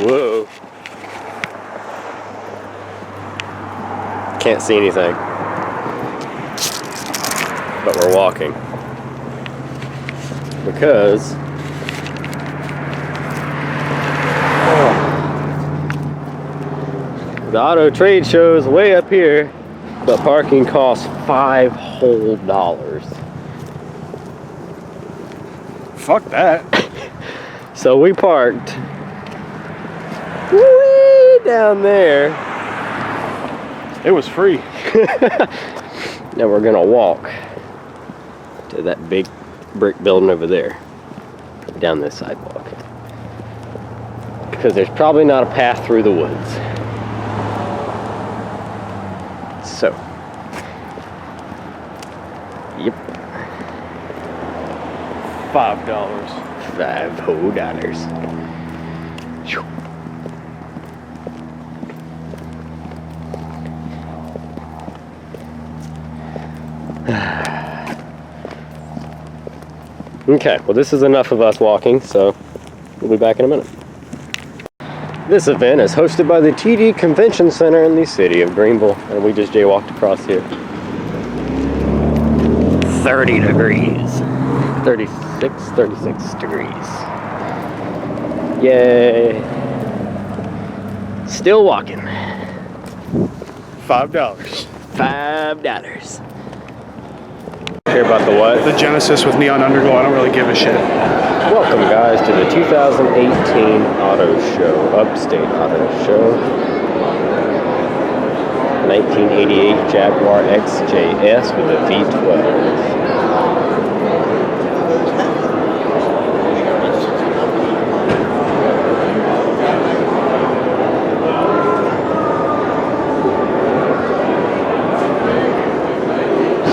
Whoa. Can't see anything. But we're walking. Because the auto trade show is way up here, but parking costs $5 whole. Fuck that. So we parked way down there. It was free. Now we're gonna walk to that big brick building over there, down this sidewalk, because there's probably not a path through the woods. So, yep, $5. $5 whole. Okay, well this is enough of us walking, so we'll be back in a minute. This event is hosted by the TD Convention Center in the city of Greenville, and we just jaywalked across here. 30 degrees. 36 degrees. Yay. Still walking. $5. $5. Hear about the what? The Genesis with neon underglow. I don't really give a shit. Welcome, guys, to the 2018 Auto Show, Upstate Auto Show. 1988 Jaguar XJS with a V12.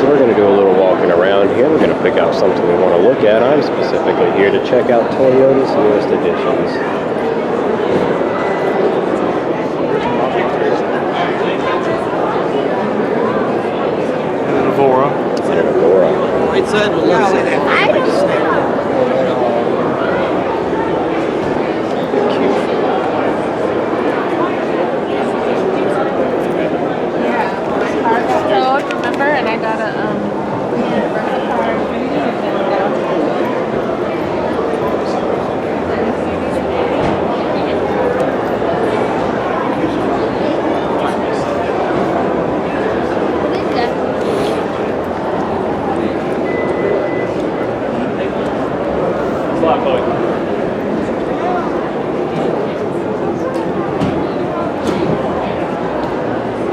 We're going to do a little walking around here. We're going to pick out something we want to look at. I'm specifically here to check out Toyota's newest additions. And an Evora. And an Evora. Right side or left side? And I got a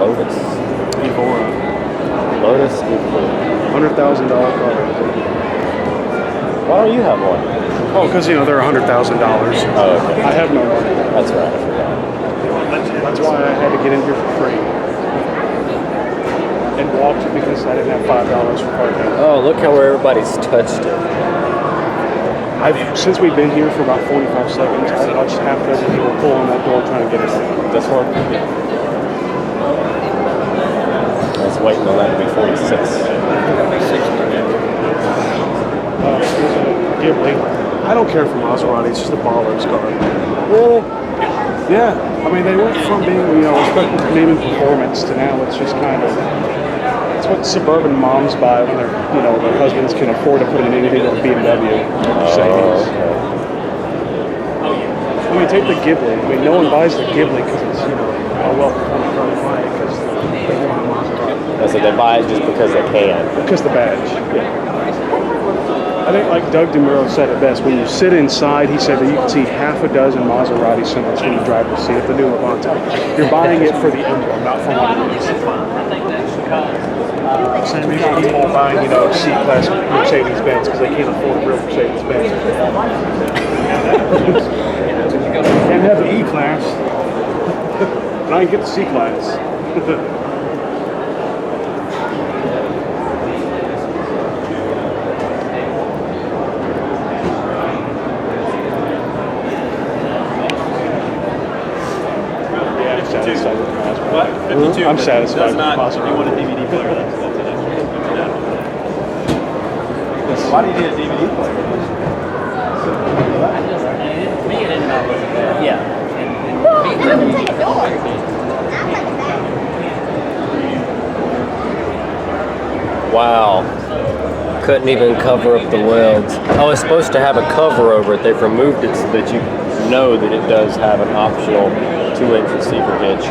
Lotus. Evora. Lotus Evora. $100,000 car. Why don't you have one? Oh, because, you know, they're $100,000. Oh, okay. I have no money. That's right, I forgot. That's why I had to get in here for free. And walked because I didn't have $5 for parking. Oh, look how everybody's touched it. Since we've been here for about 45 seconds, I've watched half a dozen people pull on that door trying to get it open. This one? I was waiting on that to be 46. Ghibli. I don't care for Maserati, it's just a baller's car. Really? Yeah. I mean, they went from being, you know, naming performance to now it's just kind of, it's what suburban moms buy when their, you know, their husbands can afford to put in anything on BMW or Mercedes. I mean, take the Ghibli. I mean, no one buys the Ghibli because it's, you know, a well-performing car. They buy it because they want a Maserati. So they buy it just because they can. Because the badge, yeah. I think, like Doug DeMuro said it best, when you sit inside, he said that you can see half a dozen Maserati symbols when you drive the seat at the new Levante. You're buying it for the emblem, not for what it is. Same with people buying, you know, C-Class Mercedes-Benz because they can't afford a real Mercedes-Benz. Can't have the E-Class, but I can get the C-Class. What? 52. I'm satisfied with not, Maserati. You want a DVD player? That's it. Why do you need a DVD player? Me, it didn't know. Yeah. Wow. Couldn't even cover up the welds. Oh, it's supposed to have a cover over it. They've removed it so that you know that it does have an optional 2-inch receiver hitch.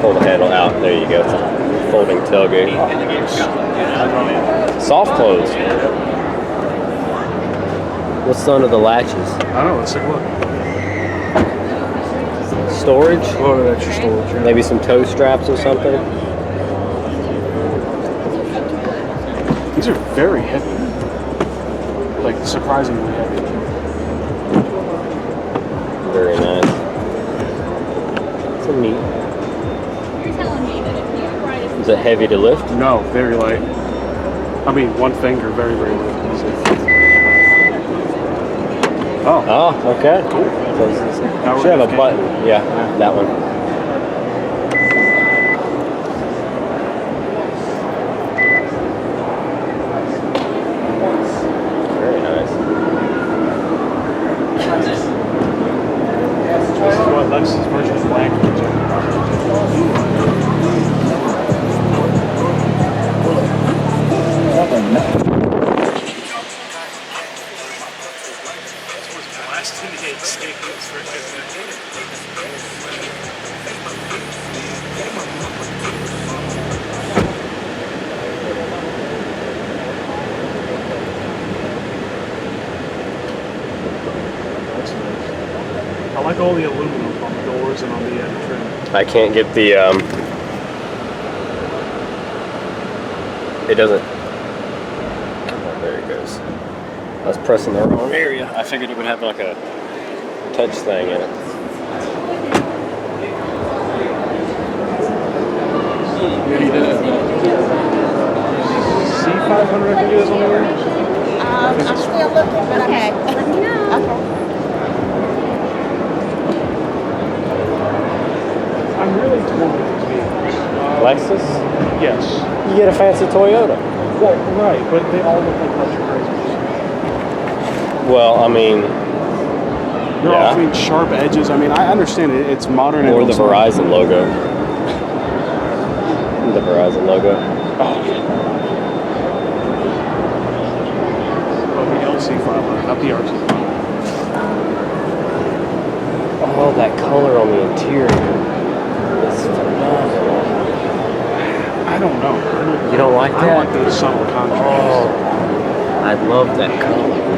Pull the handle out. There you go. It's a folding tailgate. Soft close. What's under the latches? I don't know. Let's take a look. Storage? Oh, that's your storage. Yeah. Maybe some toe straps or something? These are very heavy. Like, surprisingly heavy. Very nice. It's a neat. You're telling me that if you ride Is it heavy to lift? No, very light. I mean, one finger, very, very light. Oh. Oh, okay. Cool. Should have a button. Yeah, that one. Very nice. This is what Lexus version of black. I like all the aluminum on the doors and on the trim. I can't get the, it doesn't, oh, there it goes. I was pressing the wrong area. I figured it would have like a touch thing in it. Yeah, you did it. C500, I think it is on there. I'm still looking, but okay. Let me know. Okay. I'm really torn with these vehicles. Lexus? Yes. You get a fancy Toyota. Well, right, but they all look like electric crazies. Well, I mean, They're all clean, sharp edges. I mean, I understand it. It's modern. or and the Verizon logo. The Verizon logo. Oh, the LC500, not the RC500. Oh, that color on the interior is phenomenal. I don't know. You don't like I that? like the subtle contrast. Oh, I love that color.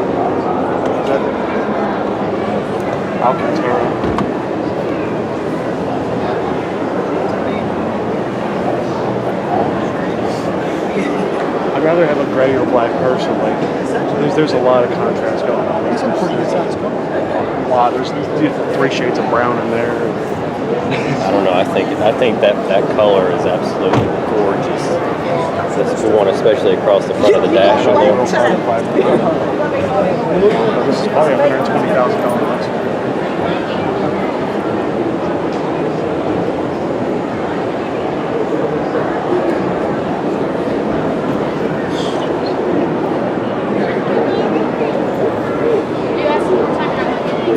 Alcantara. I'd rather have a gray or black person. Like, there's a lot of contrast going on. It's a pretty good size car. A lot. There's 3 shades of brown in there. I don't know. I think that color is absolutely gorgeous. This one, especially across the front of the dash on there. This is probably $120,000.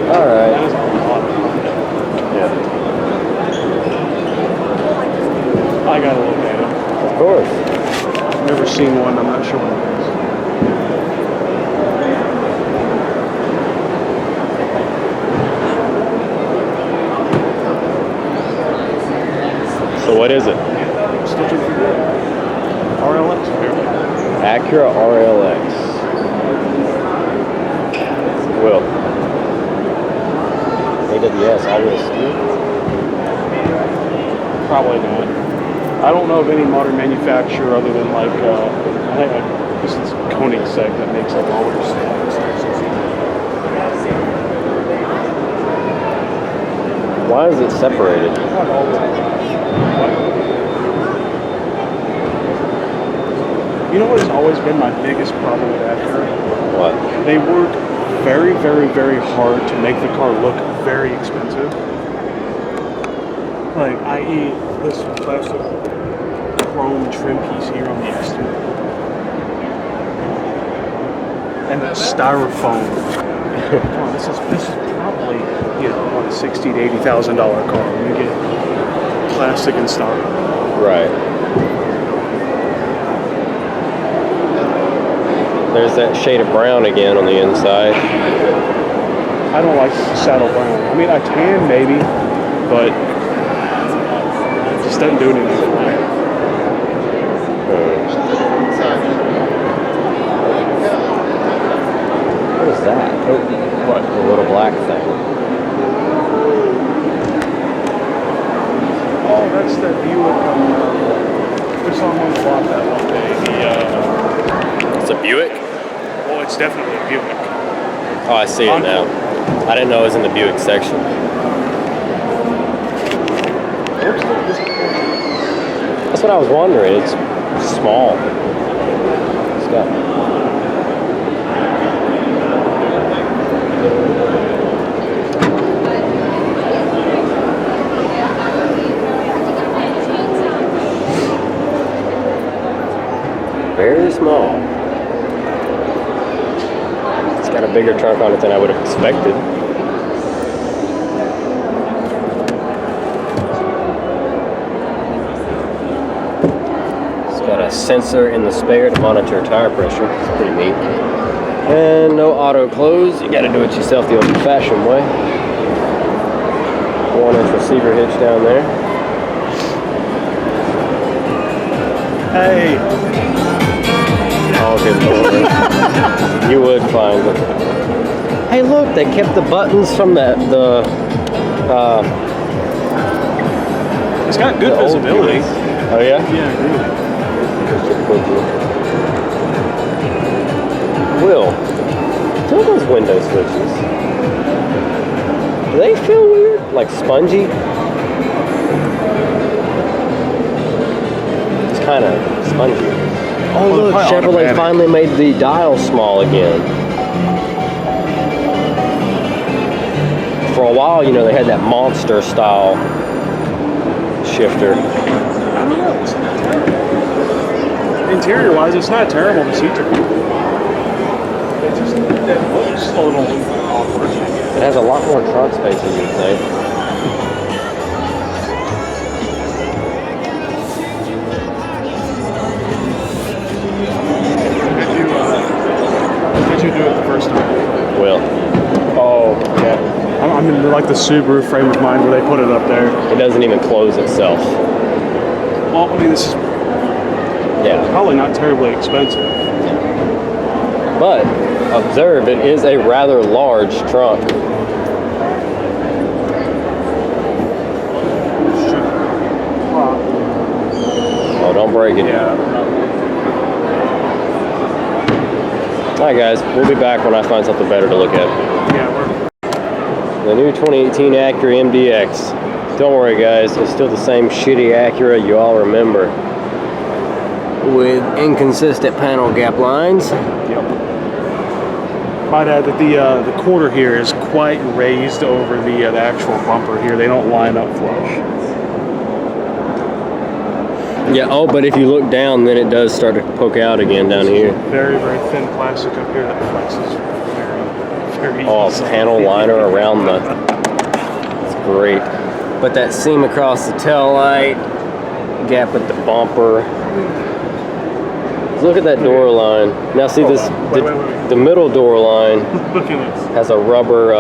All right. That is a lot. Yeah. I gotta look at it. Of course. I've never seen one. I'm not sure what it is. So what is it? Still trying to figure it out. RLX, apparently. Acura Rlx. Will. AWS, all-wheel steer? Probably not. I don't know of any modern manufacturer other than like, I think this is Koenigsegg that makes like all-wheel steers. Why is it separated? You know what has always been my biggest problem with Acura? What? They work very, very, very hard to make the car look very expensive. Like, i.e., this plastic chrome trim piece here on the exterior. and the styrofoam. Come on, this is probably, you know, what, a $60,000 to $80,000 car. When you get plastic and styrofoam. Right. There's that shade of brown again on the inside. I don't like the saddle brown. I mean, I can maybe, but it just doesn't do anything for me. What is that? Oh, what? The little black thing. Oh, that's that Buick. We saw him on the block that one day. It's a Buick? Well, it's definitely a Buick. Oh, I see it now. I didn't know it was in the Buick section. That's what I was wondering. It's small. It's got... Very small. It's got a bigger trunk on it than I would have expected. It's got a sensor in the spare to monitor tire pressure. It's pretty neat. And no auto close. You gotta do it yourself the old-fashioned way. 1-inch receiver hitch down there. Hey. Oh, good Lord. You would find it. Hey, look, they kept the buttons from It's got good the old visibility. Buicks. Oh, yeah? Yeah, really. Will, feel those window switches. Do they feel weird? Like spongy? It's kind of spongy. Oh, Well, look, probably Chevrolet automatic. finally made the dial small again. For a while, you know, they had that monster style shifter. I don't know. It's not terrible. Interior-wise, it's not terrible to see through. It just it looks a little awkward. It has a lot more trunk space than you'd think. Did you do it the first time? Well, Oh, yeah. I'm in like the Subaru frame of mind where they put it up there. it doesn't even close itself. Well, I mean, this is Yeah. probably not terribly expensive. But observe, it is a rather large trunk. Oh, don't break it. Yeah. Alright guys, we'll be back when I find something better to look at. Yeah, we're The new 2018 Acura Mdx. Don't worry guys, it's still the same shitty Acura you all remember. With inconsistent panel gap lines. Yep. Might add that the quarter here is quite raised over the actual bumper here. They don't line up flush. Yeah, oh, but if you look down, then it does start to poke out again down here. Very, very thin plastic up here that flexes very, very Oh, easily. panel liner around the... It's great. But that seam across the tail light, gap with the bumper. Look at that door line. Now see this, wait. the middle door line Look at this. has a rubber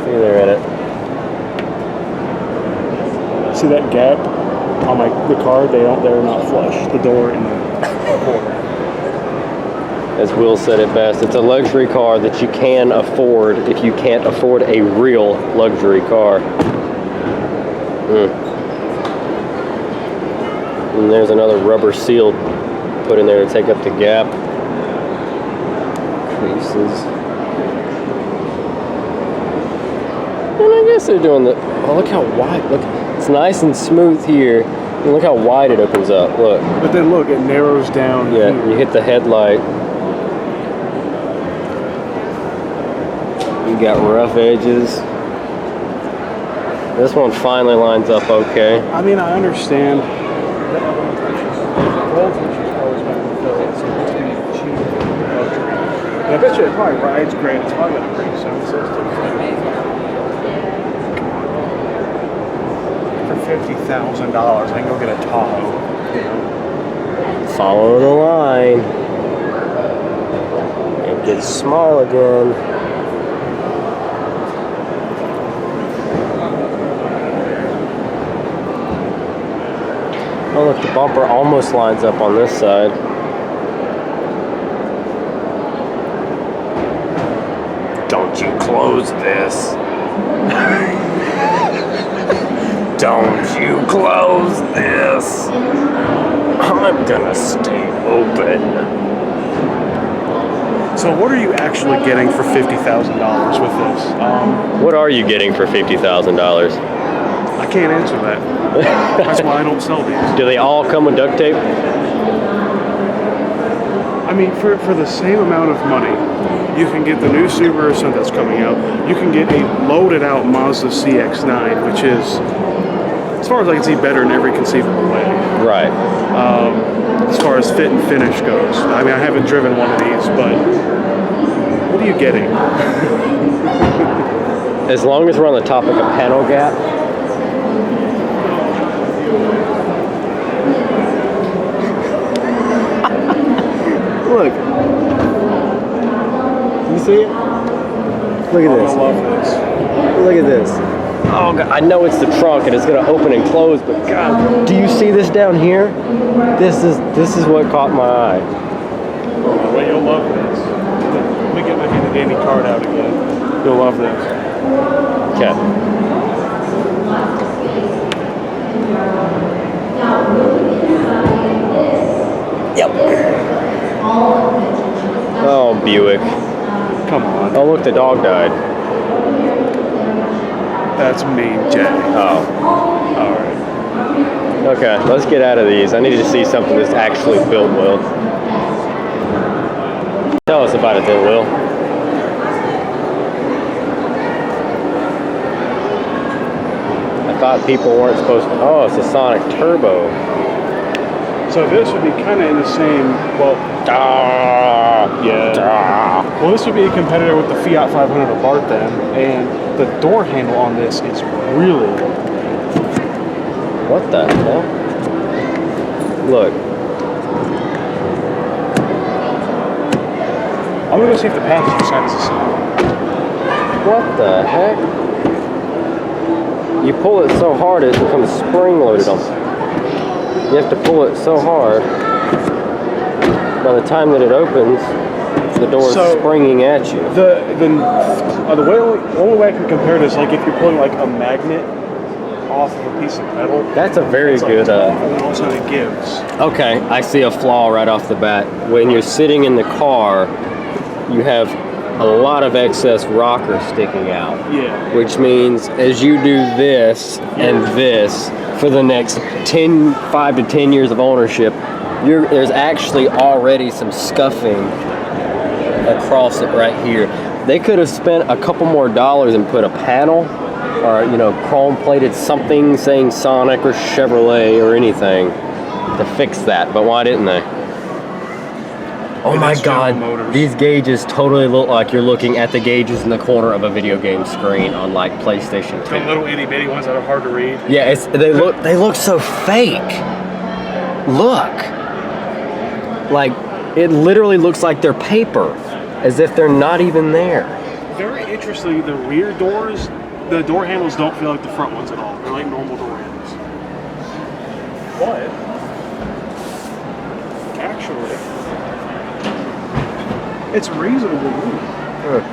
feeler in it. See that gap on the car? They're not flush. The door and the corner. As Will said it best, it's a luxury car that you can afford if you can't afford a real luxury car. And there's another rubber seal put in there to take up the gap. Creases. And I guess they're doing the... Oh, look how wide. Look, it's nice and smooth here. And look how wide it opens up. Look. But then look, it narrows down. Yeah, here. you hit the headlight. You got rough edges. This one finally lines up okay. I mean, I understand. Voltage has always been fulfilled, so it's going to be cheap luxury. shit, it probably rides great. It's probably got a great sound system. For $50,000, I can go get a Tahoe. You know? Follow the line. It gets small again. Oh look, the bumper almost lines up on this side. Don't you close this. Don't you close this. I'm gonna stay open. So what are you actually getting for $50,000 with this? What are you getting for $50,000? I can't answer that. That's why I don't sell these. Do they all come with duct tape? I mean, for the same amount of money, you can get the new Subaru Sun that's coming out. You can get a loaded out Mazda CX-9, which is, as far as I can see, better in every conceivable way. Right. As far as fit and finish goes. I mean, I haven't driven one of these, but what are you getting? As long as we're on the topic of panel gap, look. You see it? Look at this. I love this. Look at this. Oh God, I know it's the trunk and it's gonna open and close, but God, do you see this down here? This is what caught my eye. Oh, well, you'll love this. Let me get my handy dandy card out again. You'll love this. Okay. Yep. Oh, Buick. Come on. Oh, look, the dog died. That's Mean Jay. Oh. Alright. Okay, let's get out of these. I need to see something that's actually built well. Tell us about it then, Will. I thought people weren't supposed to... Oh, it's a Sonic Turbo. So this would be kind of in the same, well, well, this would be a competitor with the Fiat 500 Abarth then, and the door handle on this is really... What the hell? Look. I'm gonna go see if the passenger side is the same. What the heck? You pull it so hard it becomes spring-loaded on. You have to pull it so hard. By the time that it opens, the door is springing at you. The only way I can compare this, like if you're pulling like a magnet off of a piece of metal. That's a very good. And then all of a sudden it gives. Okay, I see a flaw right off the bat. When you're sitting in the car, you have a lot of excess rocker sticking out. Yeah. Which means as you do this and this for the next 5 to 10 years of ownership, there's actually already some scuffing across it right here. They could have spent a couple more dollars and put a panel or, chrome plated something saying Sonic or Chevrolet or anything to fix that, but why didn't they? Oh my God, these gauges totally look like you're looking at the gauges in the corner of a video game screen on like PlayStation 2. The little itty bitty ones that are hard to read. Yeah, they look so fake. Look. Like, it literally looks like they're paper, as if they're not even there. Very interestingly, the rear doors, the door handles don't feel like the front ones at all. They're like normal door handles. But, actually, it's reasonable move.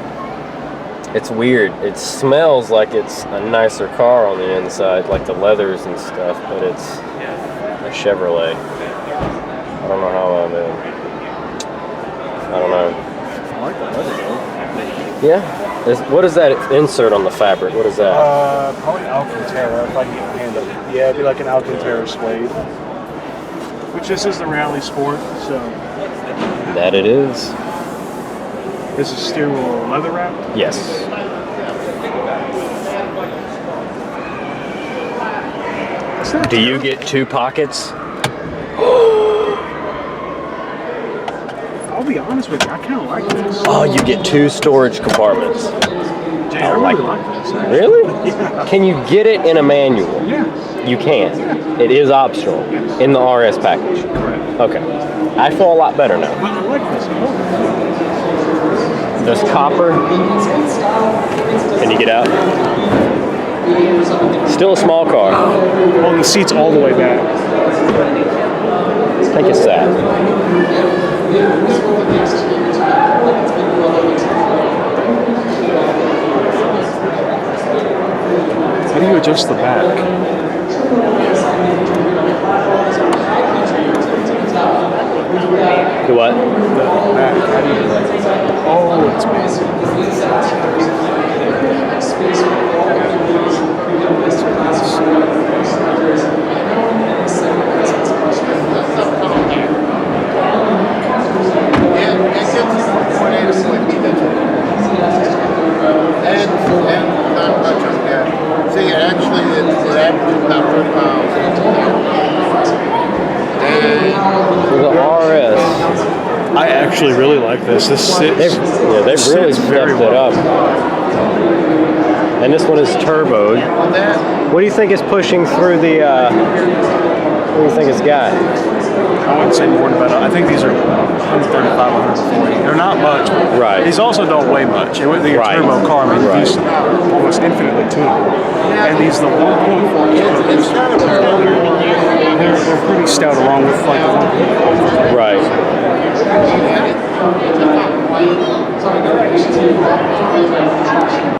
It's weird. It smells like it's a nicer car on the inside, like the leathers and stuff, but it's a Chevrolet. I don't know how that is. I don't know. I like the leather though. Yeah? What is that insert on the fabric? What is that? Probably Alcantara, if I can get my hand up. Yeah, it'd be like an Alcantara suede. Which this is the Rally Sport, so. That it is. This is steering wheel leather wrapped? Yes. Do you get 2 pockets? I'll be honest with you, I kind of like this. Oh, you get 2 storage compartments. Jay, I really like this. Actually. Really? Yeah. Can you get it in a manual? Yeah. You can. It is optional in the RS package. Correct. Okay. I feel a lot better now. But I like this. This copper. Can you get out? Still a small car. Oh, and the seat's all the way back. I think it's that. How do you adjust the back? The what? The back. How do you? Oh, it's basic. And not much on that. See, actually, it averages about 30 miles. For the RS, I actually really like this. This sits. they've really sits very stepped it well. up. And this one is turboed. On that, What do you think is pushing through the, what do you think it's got? I wouldn't say more than about. I think these are 135, 140. They're not much. Right. These also don't weigh much. It wouldn't be a Right. turbo car. I mean, Right. these almost infinitely tunable. And these the 1.4 it's kind of they're pretty stout along with like the 1.4. Right.